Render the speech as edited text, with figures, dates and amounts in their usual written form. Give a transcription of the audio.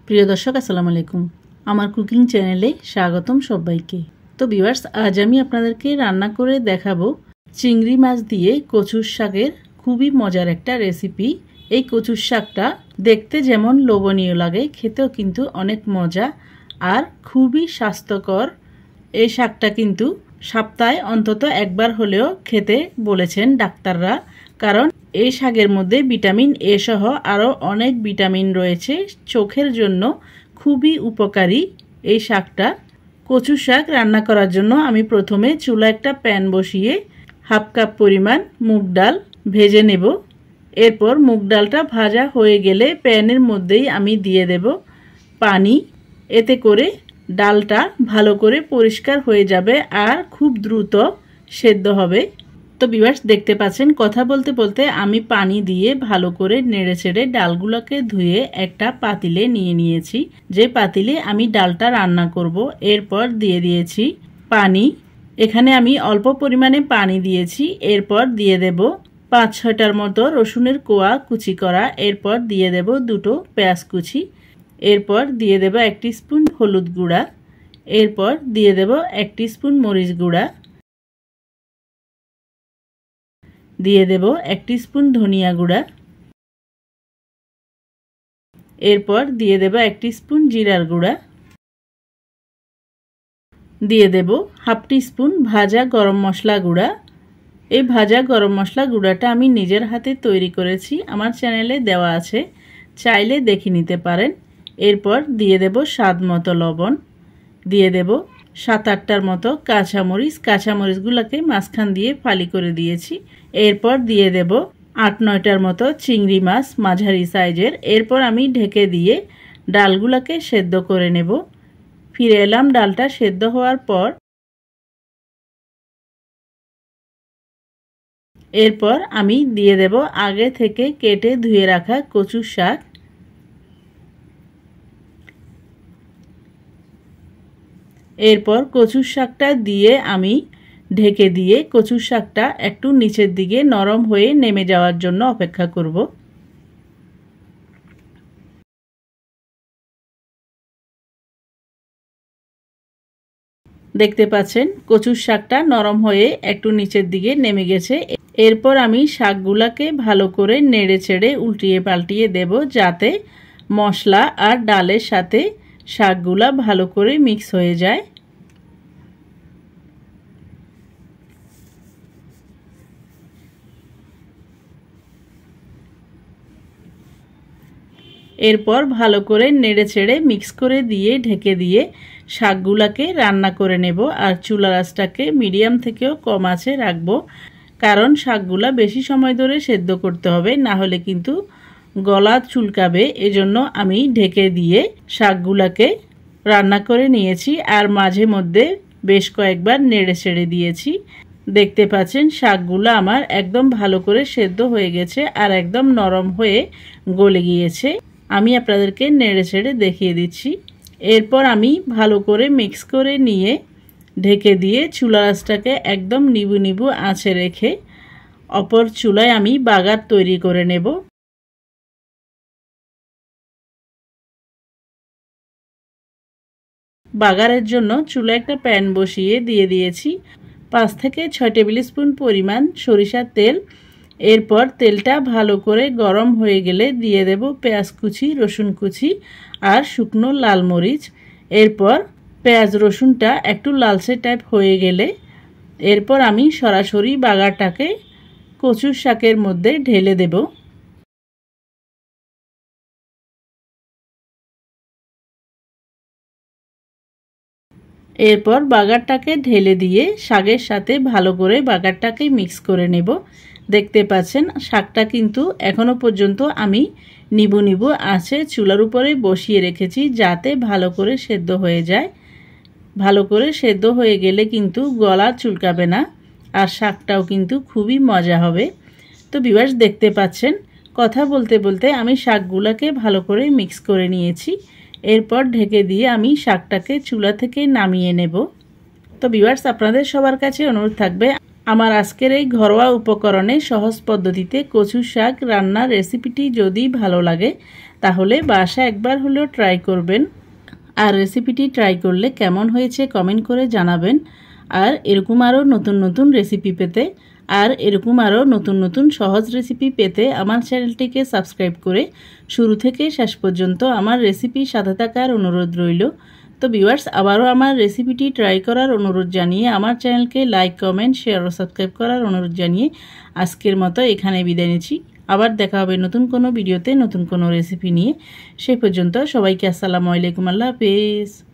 প্রিয় দর্শক আসসালামু আলাইকুম, আমার কুকিং চ্যানেলে স্বাগতম সবাইকে। তো ভিউয়ার্স, আজ আমি আপনাদেরকে রান্না করে দেখাবো চিংড়ি মাছ দিয়ে কচুর শাকের খুবই মজার একটা রেসিপি। এই কচুর শাকটা দেখতে যেমন লোভনীয় লাগে, খেতেও কিন্তু অনেক মজা আর খুবই স্বাস্থ্যকর। এই শাকটা কিন্তু সপ্তাহে অন্তত একবার হলেও খেতে বলেছেন ডাক্তাররা, কারণ এই শাকের মধ্যে ভিটামিন এ সহ আরও অনেক ভিটামিন রয়েছে, চোখের জন্য খুবই উপকারী এই শাকটা। কচু শাক রান্না করার জন্য আমি প্রথমে চুলা একটা প্যান বসিয়ে হাফ কাপ পরিমাণ মুগ ডাল ভেজে নেব। এরপর মুগ ডালটা ভাজা হয়ে গেলে প্যানের মধ্যেই আমি দিয়ে দেব পানি। এতে করে ডালটা ভালো করে পরিষ্কার হয়ে যাবে আর খুব দ্রুত সেদ্ধ হবে। তো ভিউয়ার্স, দেখতে পাচ্ছেন কথা বলতে বলতে আমি পানি দিয়ে ভালো করে নেড়ে ছেড়ে ডালগুলোকে ধুয়ে একটা পাতিলে নিয়ে নিয়েছি, যে পাতিলে আমি ডালটা রান্না করব। এরপর দিয়ে দিয়েছি পানি। এখানে আমি অল্প পরিমাণে পানি দিয়েছি। এরপর দিয়ে দেব 5-6টার মতো রসুনের কোয়া কুচি করা। এরপর দিয়ে দেব 2টো পেঁয়াজ কুচি। এরপর দিয়ে দেব 1 টিস্পুন হলুদ গুঁড়া। এরপর দিয়ে দেব 1 টিস্পুন মরিচ গুঁড়া। দিয়ে দেব 1 টিস্পুন ধনিয়া গুঁড়া। এরপর দিয়ে দেব 1 টিস্পুন জিরার গুঁড়া। দিয়ে দেব হাফ টিস্পুন ভাজা গরম মশলা গুঁড়া। এই ভাজা গরম মশলা গুঁড়াটা আমি নিজের হাতে তৈরি করেছি, আমার চ্যানেলে দেওয়া আছে, চাইলে দেখে নিতে পারেন। এরপর দিয়ে দেব স্বাদ মতো লবণ। দিয়ে দেব 7-8টার মতো কাঁচামরিচ। কাঁচামরিচগুলোকে মাঝখান দিয়ে ফালি করে দিয়েছি। এরপর দিয়ে দেব 8-9টার মতো চিংড়ি মাছ মাঝারি সাইজের। এরপর আমি ঢেকে দিয়ে ডালগুলোকে সেদ্ধ করে নেব। ফিরে এলাম ডালটা সেদ্ধ হওয়ার পর। এরপর আমি দিয়ে দেব আগে থেকে কেটে ধুয়ে রাখা কচুর শাক। এরপর কচুর শাকটা দিয়ে আমি ঢেকে দিয়ে কচুর শাকটা একটু নিচের দিকে নরম হয়ে নেমে যাওয়ার জন্য অপেক্ষা করব। দেখতে পাচ্ছেন কচুর শাকটা নরম হয়ে একটু নিচের দিকে নেমে গেছে। এরপর আমি শাকগুলাকে ভালো করে নেড়ে ছেড়ে উল্টিয়ে পাল্টিয়ে দেব, যাতে মশলা আর ডালের সাথে শাকগুলা ভালো করে মিক্স হয়ে যায়। এরপর ভালো করে নেড়ে ছেড়ে মিক্স করে দিয়ে ঢেকে দিয়ে শাকগুলাকে রান্না করে নেব। আর চুলার আঁচটাকে মিডিয়াম থেকেও কম আঁচে রাখবো, কারণ শাকগুলা বেশি সময় ধরে সেদ্ধ করতে হবে, না হলে কিন্তু গলা চুলকাবে। এজন্য আমি ঢেকে দিয়ে শাকগুলাকে রান্না করে নিয়েছি আর মাঝে মধ্যে বেশ কয়েকবার নেড়ে ছেড়ে দিয়েছি। দেখতে পাচ্ছেন শাকগুলো আমার একদম ভালো করে সেদ্ধ হয়ে গেছে আর একদম নরম হয়ে গলে গিয়েছে। আমি আপনাদেরকে নেড়ে ছেড়ে দেখিয়ে দিচ্ছি। এরপর আমি ভালো করে মিক্স করে নিয়ে ঢেকে দিয়ে চুলার আঁচটাকে একদম নিবু নিবু আঁচে রেখে অপর চুলায় আমি বাগার তৈরি করে নেব। বাগারের জন্য চুলায় একটা প্যান বসিয়ে দিয়ে দিয়েছি 5 থেকে 6 টেবিল স্পুন পরিমাণ সরিষার তেল। এরপর তেলটা ভালো করে গরম হয়ে গেলে দিয়ে দেব পেঁয়াজ কুচি, রসুন কুচি আর শুকনো লাল মরিচ। এরপর পেঁয়াজ রসুনটা একটু লালচে টাইপ হয়ে গেলে এরপর আমি সরাসরি বাগারটাকে কচুর শাকের মধ্যে ঢেলে দেব। এরপর বাগারটাকে ঢেলে দিয়ে শাকের সাথে ভালো করে বাগারটাকে মিক্স করে নেব। দেখতে পাচ্ছেন শাকটা কিন্তু এখনো পর্যন্ত আমি নিবু নিবু আঁচে চুলার উপরে বসিয়ে রেখেছি, যাতে ভালো করে সেদ্ধ হয়ে যায়। ভালো করে সেদ্ধ হয়ে গেলে কিন্তু গলা চুলকাবে না আর শাকটাও কিন্তু খুবই মজা হবে। তো ভিউয়ার্স, দেখতে পাচ্ছেন কথা বলতে বলতে আমি শাকগুলোকে ভালো করে মিক্স করে নিয়েছি। এরপর ঢেকে দিয়ে আমি শাকটাকে চুলা থেকে নামিয়ে নেব। তো ভিউয়ার্স, আপনাদের সবার কাছে অনুরোধ থাকবে, আমার আজকের এই ঘরোয়া উপকরণে সহজ পদ্ধতিতে কচু শাক রান্নার রেসিপিটি যদি ভালো লাগে তাহলে বাসা একবার হলেও ট্রাই করবেন। আর রেসিপিটি ট্রাই করলে কেমন হয়েছে কমেন্ট করে জানাবেন। আর এরকম আরও নতুন নতুন রেসিপি পেতে আর এরকম আরও নতুন নতুন সহজ রেসিপি পেতে আমার চ্যানেলটিকে সাবস্ক্রাইব করে শুরু থেকে শেষ পর্যন্ত আমার রেসিপির সাথে থাকার অনুরোধ রইল। তো ভিউয়ার্স, আবারও আমার রেসিপিটি ট্রাই করার অনুরোধ জানিয়ে আমার চ্যানেলকে লাইক, কমেন্ট, শেয়ার ও সাবস্ক্রাইব করার অনুরোধ জানিয়ে আজকের মতো এখানে বিদায় নিচ্ছি। আবার দেখা হবে নতুন কোনো ভিডিওতে নতুন কোনো রেসিপি নিয়ে। সেই পর্যন্ত সবাইকে আসসালামু আলাইকুম, আল্লাহ হাফেজ।